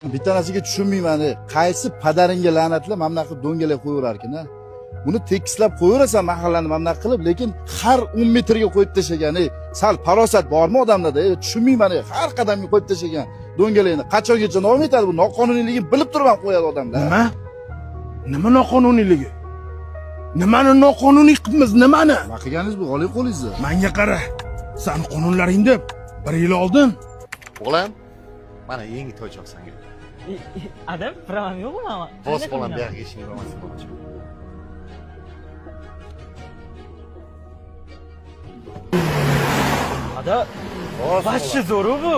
Bittanasiga tushunmayman. Qaysi padaringga la'natlab mana bunaqa do'ngalak qo'yaverar ekan-a. Buni tekislab qo'yaverasan mahallani mana bunaqa qilib, lekin har 10 metrga qo'yib tashagan. Sal farosat bormi odamlarda? Tushunmayman. Har qadamga qo'yib tashagan do'ngalakni. Qachongacha davom etadi bu? Noqonuniyligini bilib turib ham qo'yadi odamlar. Nima? Nima noqonuniyligi? Nimani noqonuniy qilibmiz, nimani? Nima qilganingiz bu? Oling qo'lingizni. Menga qara. Sani qonunlaring deb 1 yil oldin O'g'lim, mana yangi to'ychoq senga. Adam, pravam yo'qmi mama? Bos bolam bu yoqqa ishing bo'lmasin bolamcha. Ada, boshi zo'ru bu.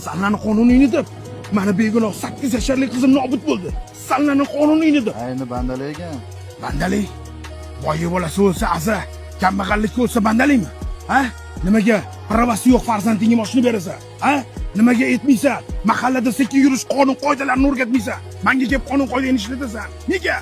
Sanlarni qonuniyni deb mana begunoh 8 yasharli qizim nobud bo'ldi. Sanlarni qonuniyni deb. Ayni bandalik ekan. Bandalik? Boyi bolasi o'lsa aza, kambag'allik o'lsa bandalikmi? Ha? Nimaga pravasi yo'q farzandingga mashina berasan? Ha? Nimaga etmaysan? Mahallada sekin yurish qonun qoidalarini o'rgatmaysan? Menga kelib qonun qoidani ishlatasan. Nega?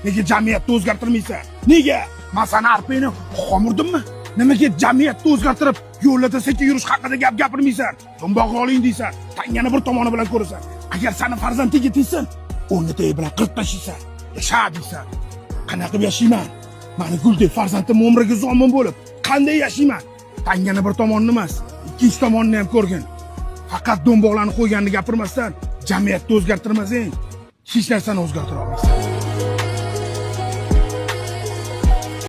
Nega jamiyatni o'zgartirmaysan? Nega? Men seni arpayni xomurdimmi? Nimaga jamiyatni o'zgartirib, yo'llarda sekin yurish haqida gap gapirmaysan? To'mbog'i oling deysan, tangani bir tomoni bilan ko'rasan. Agar seni farzandingga tegsin, o'rni tegi bilan qirib tashlaysan. Yasha deysan. Qanaqa qilib yashayman? Meni guldek farzandim umriga zomin bo'lib, qanday yashayman? Tangani bir tomonni emas, ikkinchi tomonni ham ko'rgin. Faqat do'mboqlarni qo'yganini gapirmasdan, jamiyatni o'zgartirmasang, hech narsani o'zgartira olmaysan.